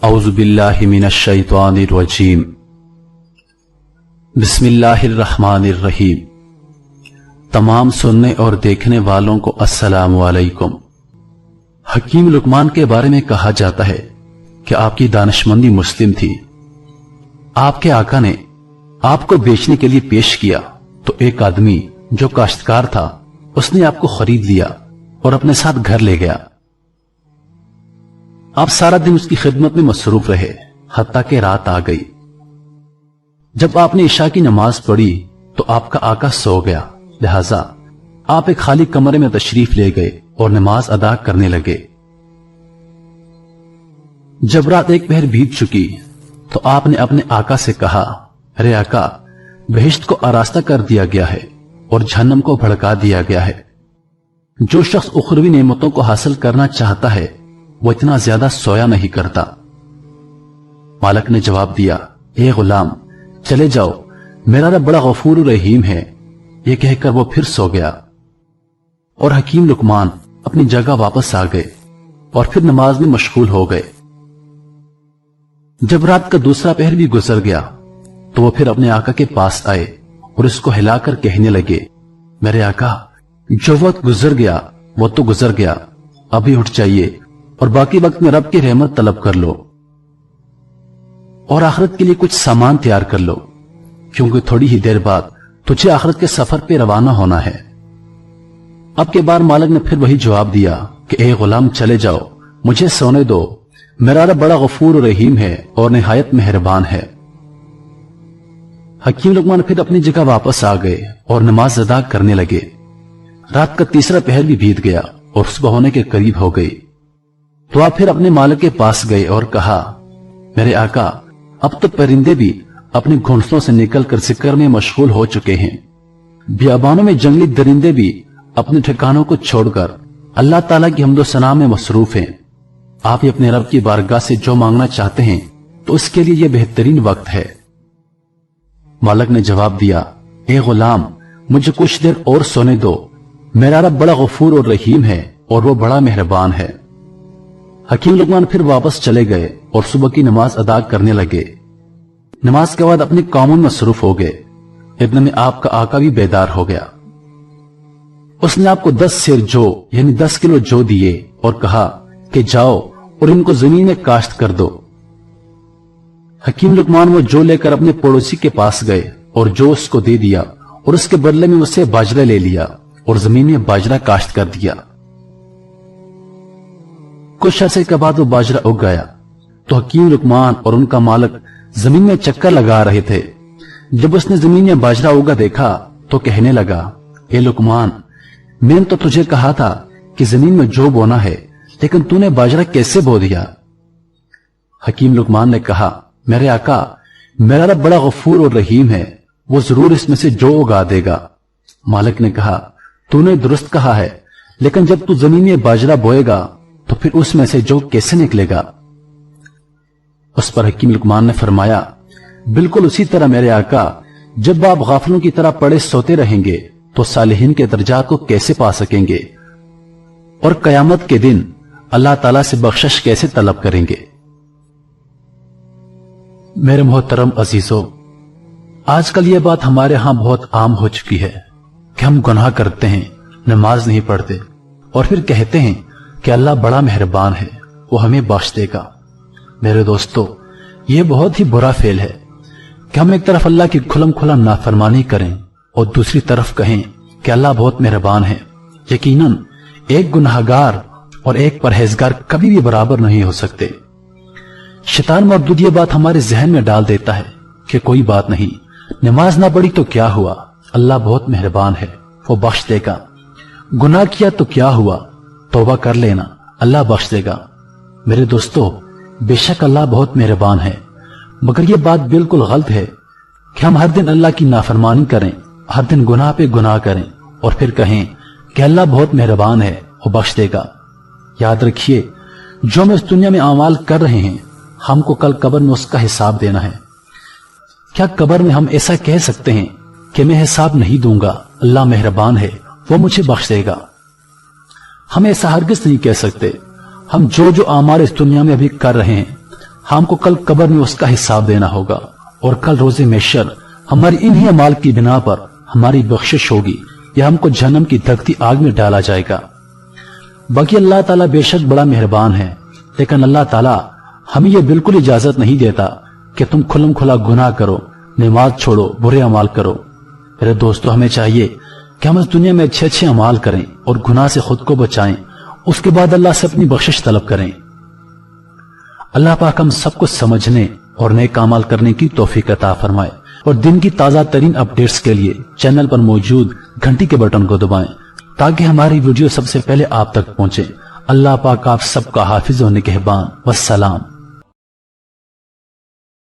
औज़ु बिल्लाहि मिनश शैतानिर रजीम। बिस्मिल्लाहिर रहमानिर रहीम। तमाम सुनने और देखने वालों को अस्सलामु अलैकुम। हकीम लुकमान के बारे में कहा जाता है कि आपकी दानिशमंदी मुस्लिम थी। आपके आका ने आपको बेचने के लिए पेश किया तो एक आदमी जो काश्तकार था उसने आपको खरीद लिया और अपने साथ घर ले गया। आप सारा दिन उसकी खिदमत में मसरूफ रहे हत्ता कि रात आ गई। जब आपने इशा की नमाज पढ़ी तो आपका आका सो गया, लिहाजा आप एक खाली कमरे में तशरीफ ले गए और नमाज अदा करने लगे। जब रात एक पहर बीत चुकी तो आपने अपने आका से कहा, अरे आका, बहिश्त को आरास्ता कर दिया गया है और जहन्नम को भड़का दिया गया है। जो शख्स उखरवी नेमतों को हासिल करना चाहता है वो इतना ज्यादा सोया नहीं करता। मालिक ने जवाब दिया, ए गुलाम, चले जाओ, मेरा रब बड़ा गफूर रहीम है। यह कहकर वो फिर सो गया और हकीम लुकमान अपनी जगह वापस आ गए और फिर नमाज में मशगूल हो गए। जब रात का दूसरा पहर भी गुजर गया तो वो फिर अपने आका के पास आए और इसको हिलाकर कहने लगे, मेरे आका, जो वक्त गुजर गया वो तो गुजर गया, अभी उठ जाइए और बाकी वक्त में रब की रहमत तलब कर लो और आखिरत के लिए कुछ सामान तैयार कर लो, क्योंकि थोड़ी ही देर बाद तुझे आखिरत के सफर पे रवाना होना है। अब के बार मालिक ने फिर वही जवाब दिया कि ए गुलाम, चले जाओ, मुझे सोने दो, मेरा रब बड़ा गफूर रहीम है और निहायत मेहरबान है। हकीम लुकमान फिर अपनी जगह वापस आ गए और नमाज अदा करने लगे। रात का तीसरा पहर भी बीत गया और सुबह होने के करीब हो गई तो आप फिर अपने मालिक के पास गए और कहा, मेरे आका, अब तो परिंदे भी अपने घोंसलों से निकलकर जिक्र में मशगूल हो चुके हैं। बियाबानों में जंगली दरिंदे भी अपने ठिकानों को छोड़कर अल्लाह ताला की हम्दो सना में मसरूफ हैं। आप ही अपने रब की बारगाह से जो मांगना चाहते हैं तो उसके लिए यह बेहतरीन वक्त है। मालिक ने जवाब दिया, ए गुलाम, मुझे कुछ देर और सोने दो, मेरा रब बड़ा गफूर और रहीम है और वो बड़ा मेहरबान है। हकीम लुकमान फिर वापस चले गए और सुबह की नमाज अदा करने लगे। नमाज के बाद अपने कामों में मसरूफ हो गए। इतने में आपका आका भी बेदार हो गया। उसने आपको 10 सेर जौ यानी 10 किलो जौ दिए और कहा कि जाओ और इनको जमीन में काश्त कर दो। हकीम लुकमान वो जौ लेकर अपने पड़ोसी के पास गए और जौ उसको दे दिया और उसके बदले में उससे बाजरा ले लिया और जमीन में बाजरा काश्त कर दिया। कुछ अर्से के बाद वो बाजरा उग गया तो हकीम लुकमान और उनका मालिक जमीन में चक्कर लगा रहे थे। जब उसने जमीन में बाजरा उगा देखा तो कहने लगा, ए लुकमान, मैंने तो तुझे कहा था कि जमीन में जौ बोना है, लेकिन तूने बाजरा कैसे बो दिया? हकीम लुकमान ने कहा, मेरे आका, मेरा रब बड़ा गफूर और रहीम है, वो जरूर इसमें से जौ उगा देगा। मालिक ने कहा, तूने दुरुस्त कहा है, लेकिन जब तू जमीन में बाजरा बोएगा तो फिर उसमें से जौ कैसे निकलेगा? उस पर हकीम लुकमान ने फरमाया, बिल्कुल उसी तरह मेरे आका, जब आप गाफिलों की तरह पड़े सोते रहेंगे तो सालिहीन के दर्जात को कैसे पा सकेंगे और कयामत के दिन अल्लाह ताला से बख्शिश कैसे तलब करेंगे? मेरे मोहतरम अजीजों, आजकल यह बात हमारे यहां बहुत आम हो चुकी है कि हम गुनाह करते हैं, नमाज नहीं पढ़ते और फिर कहते हैं कि अल्लाह बड़ा मेहरबान है, वो हमें बख्श देगा। मेरे दोस्तों, यह बहुत ही बुरा फेल है कि हम एक तरफ अल्लाह की खुलम खुला नाफरमानी करें और दूसरी तरफ कहें कि अल्लाह बहुत मेहरबान है। यकीनन एक गुनाहगार और एक परहेजगार कभी भी बराबर नहीं हो सकते। शैतान मरदूद ये बात हमारे जहन में डाल देता है कि कोई बात नहीं, नमाज ना पढ़ी तो क्या हुआ, अल्लाह बहुत मेहरबान है, वो बख्श देगा। गुनाह किया तो क्या हुआ, तौबा कर लेना, अल्लाह बख्श देगा। मेरे दोस्तों, बेशक अल्लाह बहुत मेहरबान है, मगर यह बात बिल्कुल गलत है कि हम हर दिन अल्लाह की नाफरमानी करें, हर दिन गुनाह पे गुनाह करें और फिर कहें कि अल्लाह बहुत मेहरबान है, वो बख्श देगा। याद रखिए, जो हम इस दुनिया में अमाल कर रहे हैं, हमको कल कब्र में उसका हिसाब देना है। क्या कब्र में हम ऐसा कह सकते हैं कि मैं हिसाब नहीं दूंगा, अल्लाह मेहरबान है, वो मुझे बख्श देगा? हम ऐसा हरगिज नहीं कह सकते। हम जो जो आमाल इस दुनिया में अभी कर रहे हैं हमको कल कब्र में उसका हिसाब देना होगा और कल रोजे महशर हमारी इन्हीं अमाल की बिना पर हमारी बख्शिश होगी या हमको जहन्नम की धकती आग में डाला जाएगा। बाकी अल्लाह ताला बेशक बड़ा मेहरबान है, लेकिन अल्लाह ताला हमें यह बिल्कुल इजाजत नहीं देता कि तुम खुलम खुला गुनाह करो, नमाज छोड़ो, बुरे अमाल करो। मेरे दोस्तों, हमें चाहिए कि हम इस दुनिया में अच्छे अच्छे अमाल करें और गुनाह से खुद को बचाएं, उसके बाद अल्लाह से अपनी बख्शिश तलब करें। अल्लाह पाक हम सबको समझने और नेक अमाल करने की तौफीक अता फरमाए और दिन की ताजा तरीन अपडेट्स के लिए चैनल पर मौजूद घंटी के बटन को दबाएं ताकि हमारी वीडियो सबसे पहले आप तक पहुंचे। अल्लाह पाक आप सबका हाफिज और निगहबान। वस्सलाम।